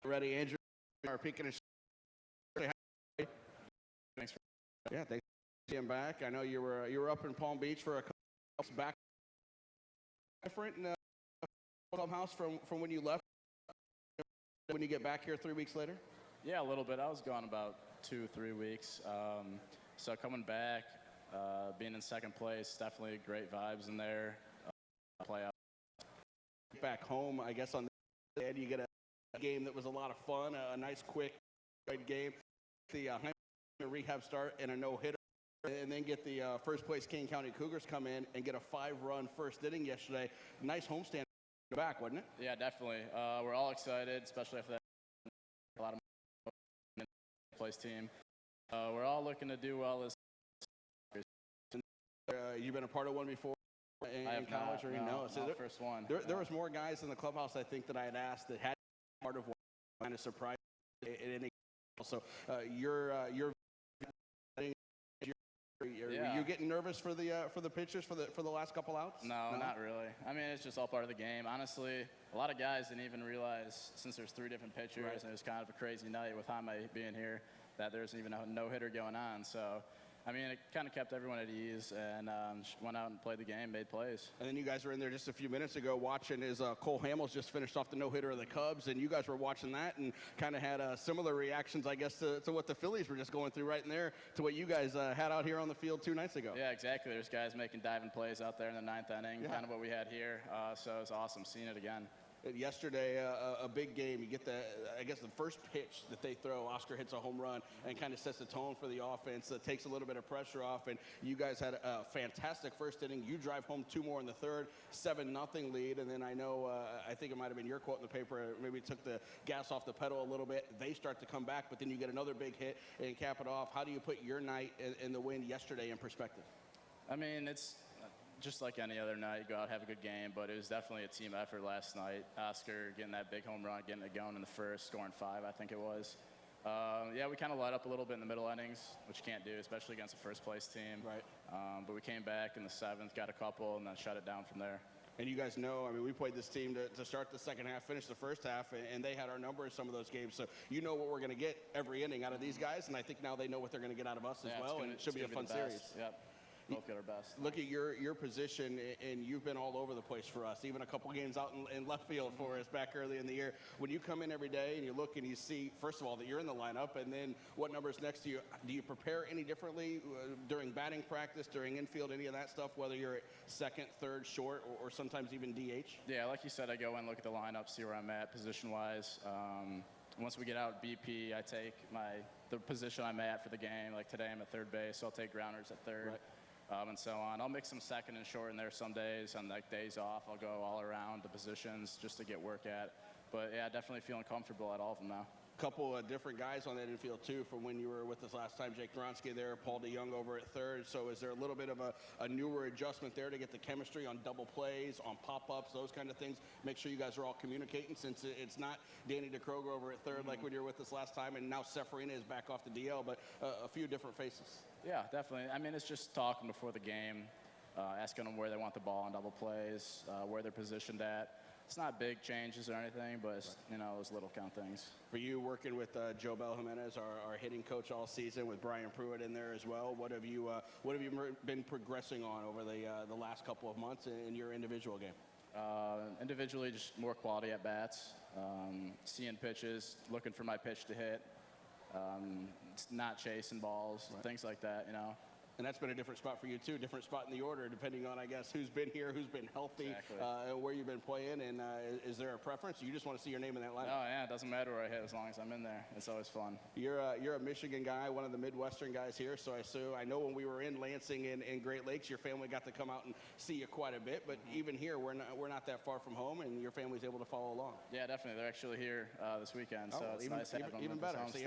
Ready, Andrew, our peeking and Thanks for thanks for being back. I know you were up in Palm Beach for a couple months back. Different in the clubhouse from when you left. When you get back here 3 weeks later. Yeah, a little bit. I was gone about 2-3 weeks. So coming back, being in second place, definitely great vibes in there. Playoff. Back home, I guess on the end you get a game that was a lot of fun, a nice quick game. The rehab start and a no-hitter, and then get the first place King County Cougars come in and get a 5-run first inning yesterday. Nice homestand back, wasn't it? Yeah, definitely. We're all excited, especially after that. A lot of place team. We're all looking to do well this. You've been a part of one before in college, or no? So first one. There was more guys in the clubhouse, I think, that I had asked that had part of one, kind of surprised at any. So you're Are you getting nervous for the pitchers for the last couple outs? No, not really. I mean, it's just all part of the game. Honestly, a lot of guys didn't even realize, since there's 3 different pitchers, and it was kind of a crazy night with Jaime being here, that there's even a no-hitter going on. So, I mean, it kind of kept everyone at ease, and went out and played the game, made plays. And then you guys were in there just a few minutes ago watching as Cole Hamels just finished off the no-hitter of the Cubs, and you guys were watching that and kind of had similar reactions, I guess, to what the Phillies were just going through right in there, to what you guys had out here on the field 2 nights ago. Yeah, exactly. There's guys making diving plays out there in the 9th inning, kind of what we had here. So it was awesome seeing it again. Yesterday, a big game. You get the first pitch that they throw, Oscar hits a home run and kind of sets the tone for the offense. Takes a little bit of pressure off, and you guys had a fantastic first inning. You drive home 2 more in the third, 7-0 lead, and then I know, I think it might have been your quote in the paper, maybe took the gas off the pedal a little bit. They start to come back, but then you get another big hit and cap it off. How do you put your night and the win yesterday in perspective? I mean, it's just like any other night, you go out, have a good game, but it was definitely a team effort last night. Oscar getting that big home run, getting it going in the first, scoring 5, I think it was. Yeah, we kind of let up a little bit in the middle innings, which you can't do, especially against a first-place team. Right. But we came back in the 7th, got a couple, and then shut it down from there. And you guys know, I mean, we played this team to start the second half, finish the first half, and they had our number in some of those games. So you know what we're going to get every inning out of these guys, and I think now they know what they're going to get out of us as well, and it should be a fun series. Yep. Both get our best. Look at your position, and you've been all over the place for us, even a couple games out in left field for us back early in the year. When you come in every day and you look and you see, first of all, that you're in the lineup, and then what number's next to you, do you prepare any differently during batting practice, during infield, any of that stuff, whether you're at second, third, short, or sometimes even DH? Yeah, like you said, I go in, look at the lineup, see where I'm at position-wise. Once we get out BP, I take the position I'm at for the game. Like today I'm at third base, so I'll take grounders at third. Right. And so on. I'll mix some second and short in there some days. On like days off, I'll go all around the positions just to get work at. But yeah, definitely feeling comfortable at all of them now. Couple of different guys on that infield too from when you were with us last time. Jake Gronsky there, Paul DeYoung over at third. So is there a little bit of a newer adjustment there to get the chemistry on double plays, on pop-ups, those kind of things? Make sure you guys are all communicating, since it's not Danny DeCroger over at third like when you were with us last time, and now Seferina is back off the DL, but a few different faces. Yeah, definitely. I mean, it's just talking before the game, asking them where they want the ball on double plays, where they're positioned at. It's not big changes or anything, but it's, those little kind of things. For you, working with Joe Bell Jimenez, our hitting coach all season, with Brian Pruitt in there as well, what have you been progressing on over the last couple of months in your individual game? Individually, just more quality at bats, seeing pitches, looking for my pitch to hit, not chasing balls, things like that, And that's been a different spot for you, too, different spot in the order, depending on, I guess, who's been here, who's been healthy, where you've been playing, and is there a preference? You just want to see your name in that lineup? Oh, yeah, it doesn't matter where I hit as long as I'm in there. It's always fun. You're a Michigan guy, one of the Midwestern guys here, so I know when we were in Lansing and Great Lakes, your family got to come out and see you quite a bit, but even here, we're not that far from home, and your family's able to follow along. Yeah, definitely. They're actually here this weekend, so it's nice having them. Even better. So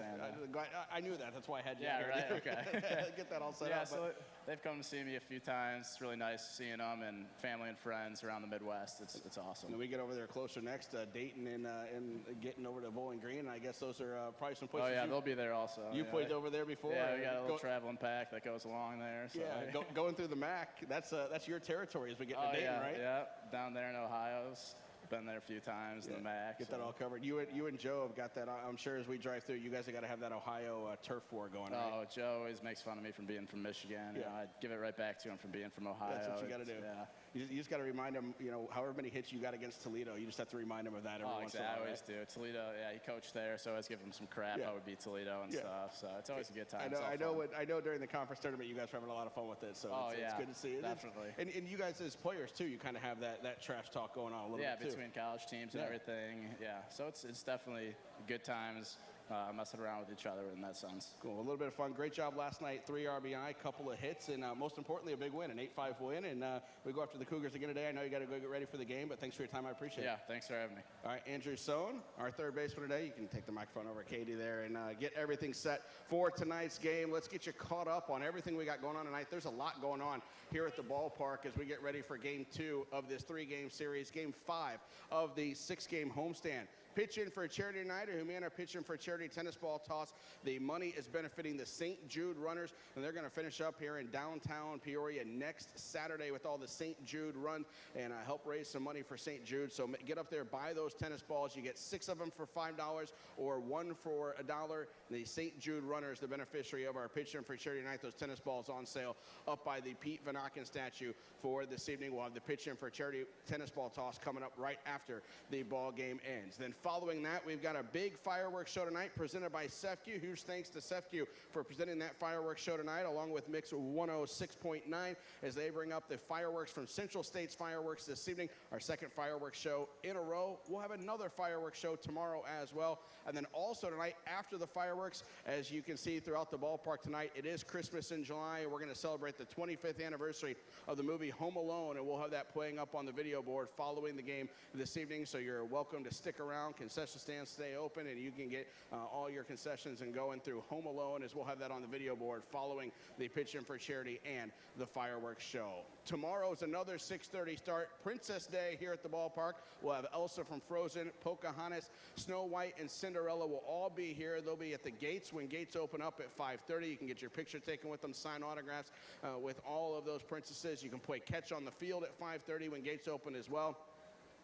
I knew that. That's why I had you. Yeah, right, okay. Get that all set up. So they've come to see me a few times. It's really nice seeing them and family and friends around the Midwest. It's awesome. And we get over there closer next, Dayton and getting over to Bowling Green. I guess those are probably some places. Oh yeah, they'll be there also. You played over there before. Yeah, we got a little traveling pack that goes along there. So. Yeah, going through the MAC. That's your territory as we get to Dayton, yeah, right? Yeah, down there in Ohio. been there a few times in the MAC. Get that all covered. You and Joe have got that. I'm sure as we drive through, you guys have got to have that Ohio turf war going on. Oh, Joe always makes fun of me from being from Michigan. You know, I give it right back to him from being from Ohio. That's what you got to do. Yeah. You just got to remind him, however many hits you got against Toledo, you just have to remind him of that every once in a while. I always do. Toledo, he coached there, so I always give him some crap. I would beat Toledo and stuff. So it's always a good time. I know during the conference tournament, you guys are having a lot of fun with it. So it's good to see it. Definitely. And you guys as players too, you kind of have that trash talk going on a little bit too. Yeah, between college teams and everything. Yeah, so it's definitely good times. Messing around with each other in that sense. Cool. A little bit of fun. Great job last night. 3 RBI, couple of hits, and most importantly, a big win, an 8-5 win. And we go after the Cougars again today. I know you got to go get ready for the game, but thanks for your time. I appreciate it. Yeah, thanks for having me. All right, Andrew Sohn, our third baseman today. You can take the microphone over, Katie, there, and get everything set for tonight's game. Let's get you caught up on everything we got going on tonight. There's a lot going on here at the ballpark as we get ready for Game 2 of this 3-game series, Game 5 of the 6-game homestand. Pitch in for a charity tonight, or Humana pitch in for a charity tennis ball toss. The money is benefiting the St. Jude runners, and they're going to finish up here in downtown Peoria next Saturday with all the St. Jude runs and help raise some money for St. Jude. So get up there, buy those tennis balls. You get 6 of them for $5 or 1 for $1. The St. Jude runners, the beneficiary of our pitch in for charity tonight. Those tennis balls on sale up by the Pete Van Auken statue for this evening. We'll have the pitch in for charity tennis ball toss coming up right after the ball game ends. Then following that, we've got a big fireworks show tonight presented by Sefcu. Huge thanks to Sefcu for presenting that fireworks show tonight, along with Mix 106.9, as they bring up the fireworks from Central States Fireworks this evening, our second fireworks show in a row. We'll have another fireworks show tomorrow as well. And then also tonight, after the fireworks, as you can see throughout the ballpark tonight, it is Christmas in July. We're going to celebrate the 25th anniversary of the movie Home Alone, and we'll have that playing up on the video board following the game this evening. So you're welcome to stick around. Concession stands stay open, and you can get all your concessions and going through Home Alone, as we'll have that on the video board following the pitch in for charity and the fireworks show. Tomorrow's another 6:30 start, Princess Day here at the ballpark. We'll have Elsa from Frozen, Pocahontas, Snow White, and Cinderella will all be here. They'll be at the gates when gates open up at 5:30. You can get your picture taken with them, sign autographs with all of those princesses. You can play catch on the field at 5:30 when gates open as well.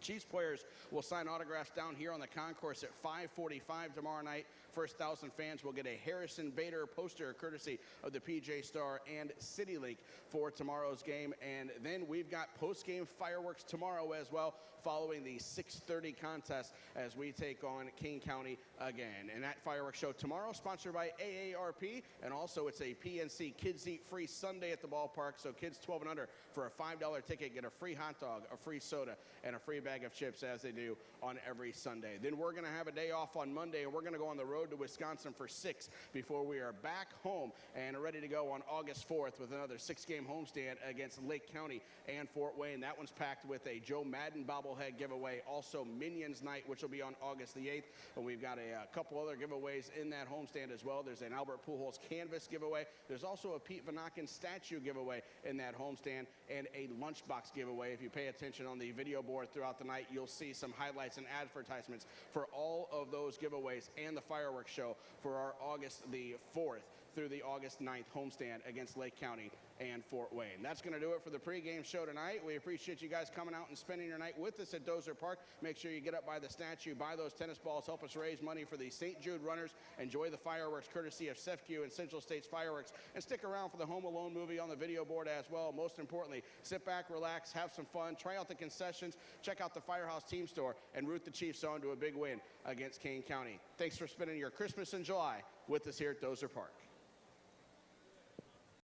Chiefs players will sign autographs down here on the concourse at 5:45 tomorrow night. First 1,000 fans will get a Harrison Bader poster courtesy of the PJ Star and City Link for tomorrow's game. And then we've got post-game fireworks tomorrow as well, following the 6:30 contest as we take on King County again. And that fireworks show tomorrow, sponsored by AARP, and also it's a PNC Kids Eat Free Sunday at the ballpark. So kids 12 and under for a $5 ticket get a free hot dog, a free soda, and a free bag of chips, as they do on every Sunday. Then we're going to have a day off on Monday, and we're going to go on the road to Wisconsin for 6 before we are back home and ready to go on August 4th with another 6-game homestand against Lake County and Fort Wayne. That one's packed with a Joe Madden bobblehead giveaway, also Minions Night, which will be on August the 8th, and we've got a couple other giveaways in that homestand as well. There's an Albert Pujols canvas giveaway. There's also a Pete Van Auken statue giveaway in that homestand, and a lunchbox giveaway. If you pay attention on the video board throughout the night, you'll see some highlights and advertisements for all of those giveaways and the fireworks show for our August the 4th through the August 9th homestand against Lake County and Fort Wayne. That's going to do it for the pregame show tonight. We appreciate you guys coming out and spending your night with us at Dozer Park. Make sure you get up by the statue, buy those tennis balls, help us raise money for the St. Jude runners, enjoy the fireworks courtesy of Sefcu and Central States Fireworks, and stick around for the Home Alone movie on the video board as well. Most importantly, sit back, relax, have some fun, try out the concessions, check out the Firehouse Team Store, and root the Chiefs on to a big win against Kane County. Thanks for spending your Christmas in July with us here at Dozer Park.